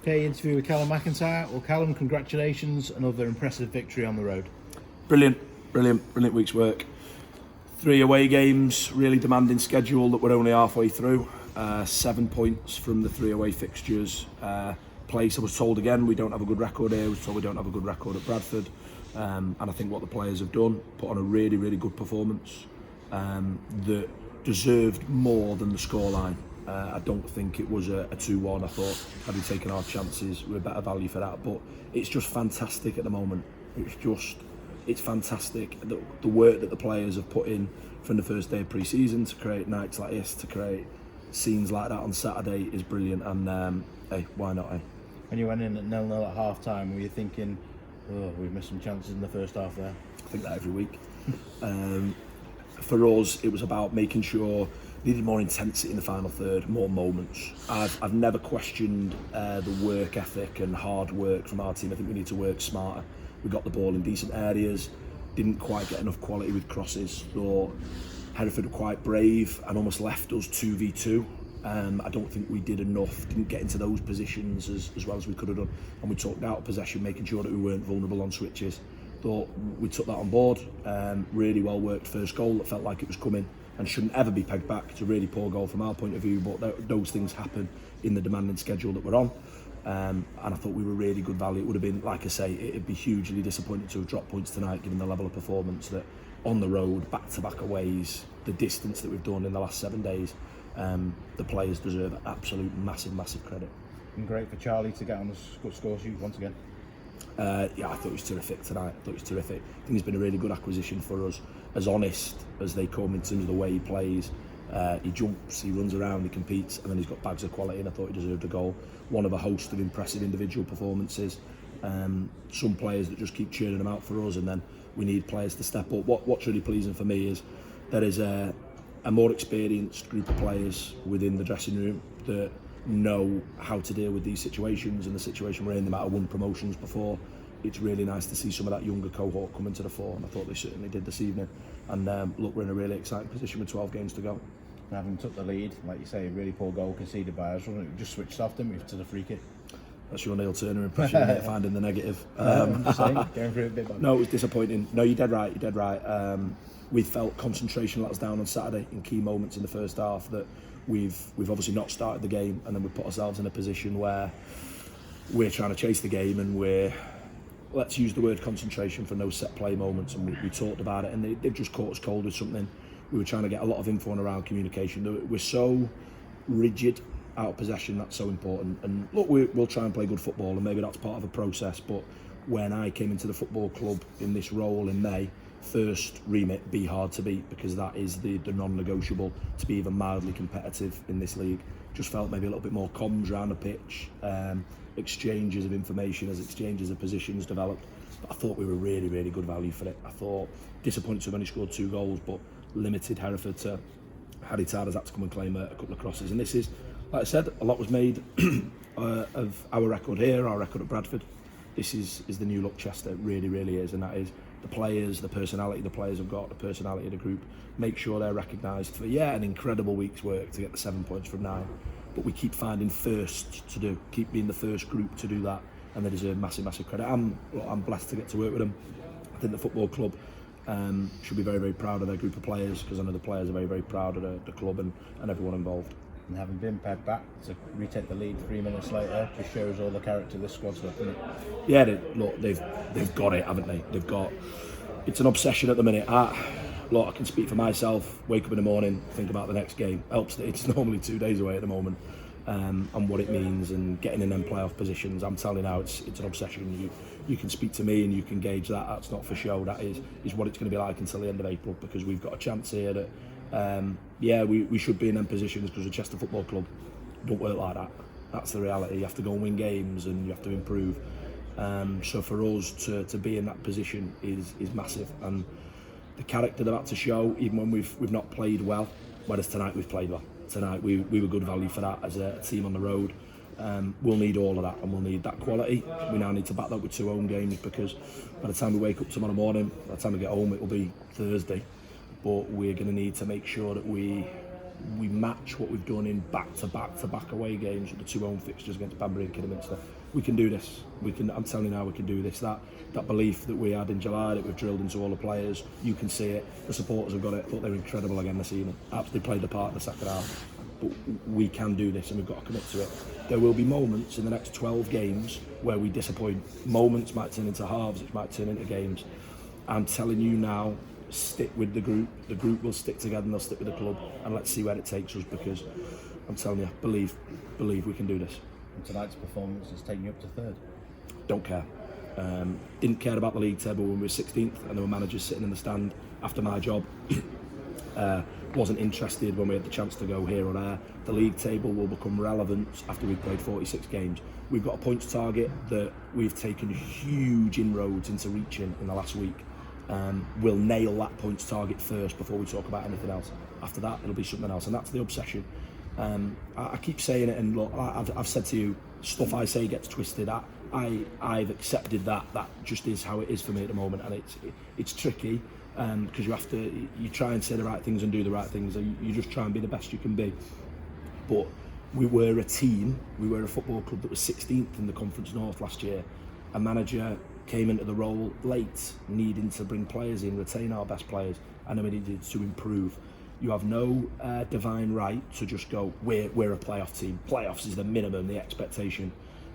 Okay, interview with Calum McIntyre. Well, Calum, congratulations, another impressive victory on the road. Brilliant week's work. 3 away games, really demanding schedule that we're only halfway through. 7 points from the 3 away fixtures. Place, I was told again, we don't have a good record here. I was told we don't have a good record at Bradford. And I think what the players have done, put on a really good performance that deserved more than the scoreline. I don't think it was a 2-1. I thought had we taken our chances, we were better value for that. But it's just fantastic at the moment. It's fantastic the work that the players have put in from the first day of pre-season to create nights like this, to create scenes like that on Saturday is brilliant. And hey, why not? When you went in at 0-0 at half time, were you thinking, oh, we've missed some chances in the first half there? I think that every week. For us, it was about making sure needed more intensity in the final third, more moments. I've never questioned the work ethic and hard work from our team. I think we need to work smarter. We got the ball in decent areas, didn't quite get enough quality with crosses. Thought Hereford were quite brave and almost left us 2v2. I don't think we did enough, didn't get into those positions as well as we could have done. And we took out possession, making sure that we weren't vulnerable on switches. Thought we took that on board. Really well worked first goal that felt like it was coming and shouldn't ever be pegged back. It's a really poor goal from our point of view, but those things happen in the demanding schedule that we're on. And I thought we were really good value. It would have been, like I say, it'd be hugely disappointing to have dropped points tonight given the level of performance that on the road, back-to-back aways, the distance that we've done in the last 7 days. The players deserve absolute massive credit. And great for Charlie to get on the score sheet once again. Yeah, I thought it was terrific tonight. I think it's been a really good acquisition for us. As honest as they come in terms of the way he plays, he jumps, he runs around, he competes, and then he's got bags of quality. And I thought he deserved a goal. One of a host of impressive individual performances. Some players that just keep churning them out for us, and then we need players to step up. What's really pleasing for me is there is a more experienced group of players within the dressing room that know how to deal with these situations, and the situation we're in, they might have won promotions before. It's really nice to see some of that younger cohort coming to the fore, and I thought they certainly did this evening. And look, we're in a really exciting position with 12 games to go. Having took the lead, like you say, a really poor goal conceded by us, wasn't it? We just switched off, didn't we, to the free kick? That's your Neil Turner impression, mate, finding the negative. I'm just saying, going through it a bit back. No, it was disappointing. No, you're dead right. We felt concentration let us down on Saturday in key moments in the first half that we've obviously not started the game, and then we put ourselves in a position where we're trying to chase the game, and let's use the word concentration for no set play moments, and we talked about it, and they've just caught us cold with something. We were trying to get a lot of info on around communication. We're so rigid out of possession, that's so important. And look, we'll try and play good football, and maybe that's part of a process, but when I came into the football club in this role in May, first remit, be hard to beat, because that is the non-negotiable to be even mildly competitive in this league. Just felt maybe a little bit more comms around the pitch, exchanges of information as exchanges of positions developed. But I thought we were really good value for it. I thought disappointed to have only scored 2 goals, but limited Hereford to Harry Tarders had to come and claim a couple of crosses. And this is, like I said, a lot was made of our record here, our record at Bradford. This is the new look Chester, it really is, and that is the players, the personality the players have got, the personality of the group. Make sure they're recognised for an incredible week's work to get the 7 points from 9, but we keep finding first to do, keep being the first group to do that, and they deserve massive credit. I'm blessed to get to work with them. I think the football club should be very proud of their group of players, because I know the players are very proud of the club and everyone involved. And having been pegged back to retake the lead 3 minutes later just shows all the character this squad's got, doesn't it? Yeah, they've got it, haven't they? It's an obsession at the minute. I can speak for myself. Wake up in the morning, think about the next game. Helps that it's normally 2 days away at the moment, and what it means, and getting in them playoff positions. I'm telling you now, it's an obsession. You can speak to me and you can gauge that. That's not for show. That is what it's going to be like until the end of April, because we've got a chance here that. We should be in them positions, because the Chester Football Club don't work like that. That's the reality. You have to go and win games, and you have to improve. So for us to be in that position is massive, and the character they're about to show, even when we've not played well, whereas tonight we've played well. Tonight we were good value for that as a team on the road. We'll need all of that, and we'll need that quality. We now need to back that with 2 home games, because by the time we wake up tomorrow morning, by the time we get home, it'll be Thursday. But we're going to need to make sure that we we match what we've done in back-to-back away games with the 2 home fixtures against Banbury and Kidderminster. We can do this. I'm telling you now, we can do this. That belief that we had in July, that we've drilled into all the players, you can see it. The supporters have got it. I thought they were incredible again this evening. Absolutely played the part in the second half. But we can do this, and we've got to commit to it. There will be moments in the next 12 games where we disappoint. Moments might turn into halves, it might turn into games. I'm telling you now, stick with the group. The group will stick together and they'll stick with the club, and let's see where it takes us, because I'm telling you, believe we can do this. And tonight's performance has taken you up to third. Don't care. Didn't care about the league table when we were 16th and there were managers sitting in the stand after my job. Wasn't interested when we had the chance to go here or there. The league table will become relevant after we've played 46 games. We've got a points target that we've taken huge inroads into reaching in the last week. We'll nail that points target first before we talk about anything else. After that, it'll be something else, and that's the obsession. I keep saying it, and look, I've said to you, stuff I say gets twisted. I've accepted that just is how it is for me at the moment, and it's tricky because you try and say the right things and do the right things, and you just try and be the best you can be. But we were a team, we were a football club that was 16th in the Conference North last year. A manager came into the role late, needing to bring players in, retain our best players, and then we needed to improve. You have no divine right to just go, we're a playoff team. Playoffs is the minimum, the expectation.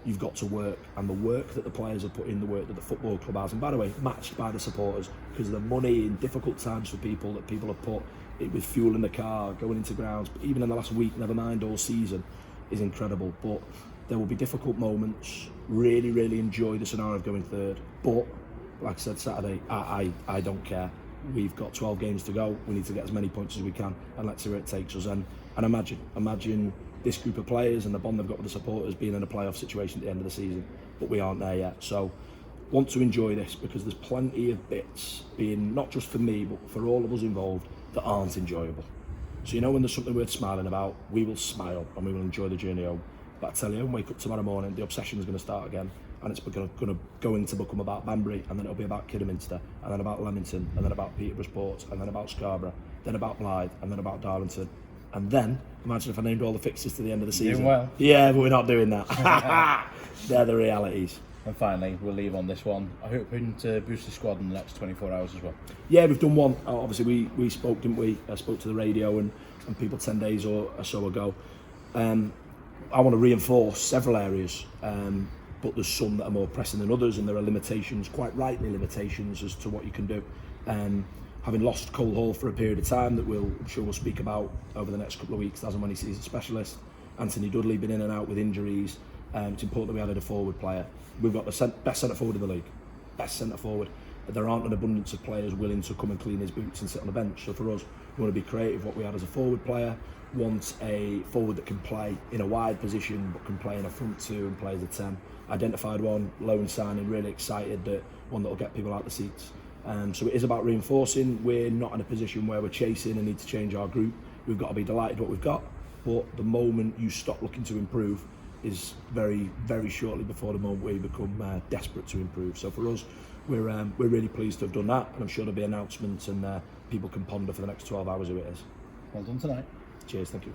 You've got to work, and the work that the players have put in, the work that the football club has, and by the way, matched by the supporters, because the money in difficult times for people that people have put it with fuel in the car, going into grounds, but even in the last week, never mind all season, is incredible. But there will be difficult moments. Really, really enjoy the scenario of going third. But like I said Saturday, I don't care. We've got 12 games to go. We need to get as many points as we can, and let's see where it takes us. And imagine this group of players and the bond they've got with the supporters being in a playoff situation at the end of the season. But we aren't there yet. So want to enjoy this, because there's plenty of bits, being not just for me but for all of us involved, that aren't enjoyable. So you know, when there's something worth smiling about, we will smile and we will enjoy the journey home. But I tell you, when we wake up tomorrow morning, the obsession is going to start again, and it's going to become about Banbury, and then it'll be about Kidderminster, and then about Leamington, and then about Peterborough Sports, and then about Scarborough, then about Blythe, and then about Darlington. And then, imagine if I named all the fixtures to the end of the season. Doing well. Yeah, but we're not doing that. They're the realities. And finally, we'll leave on this one. I hope we can boost the squad in the next 24 hours as well. Yeah, we've done one. Obviously, we spoke, didn't we? I spoke to the radio and people 10 days or so ago. I want to reinforce several areas, but there's some that are more pressing than others, and there are limitations, quite rightly limitations, as to what you can do. Having lost Cole Hall for a period of time, that I'm sure we'll speak about over the next couple of weeks as and when he sees a specialist. Anthony Dudley been in and out with injuries. It's important that we added a forward player. We've got the best centre forward in the league, best centre forward. There aren't an abundance of players willing to come and clean his boots and sit on the bench. So for us, we want to be creative. What we had as a forward player, want a forward that can play in a wide position but can play in a front two and play as a 10. Identified one, loan signing, really excited, that one that will get people out the seats. So it is about reinforcing. We're not in a position where we're chasing and need to change our group. We've got to be delighted what we've got, but the moment you stop looking to improve is very, very shortly before the moment where you become desperate to improve. So for us, we're really pleased to have done that, and I'm sure there'll be announcements and people can ponder for the next 12 hours who it is. Well done tonight. Cheers, thank you.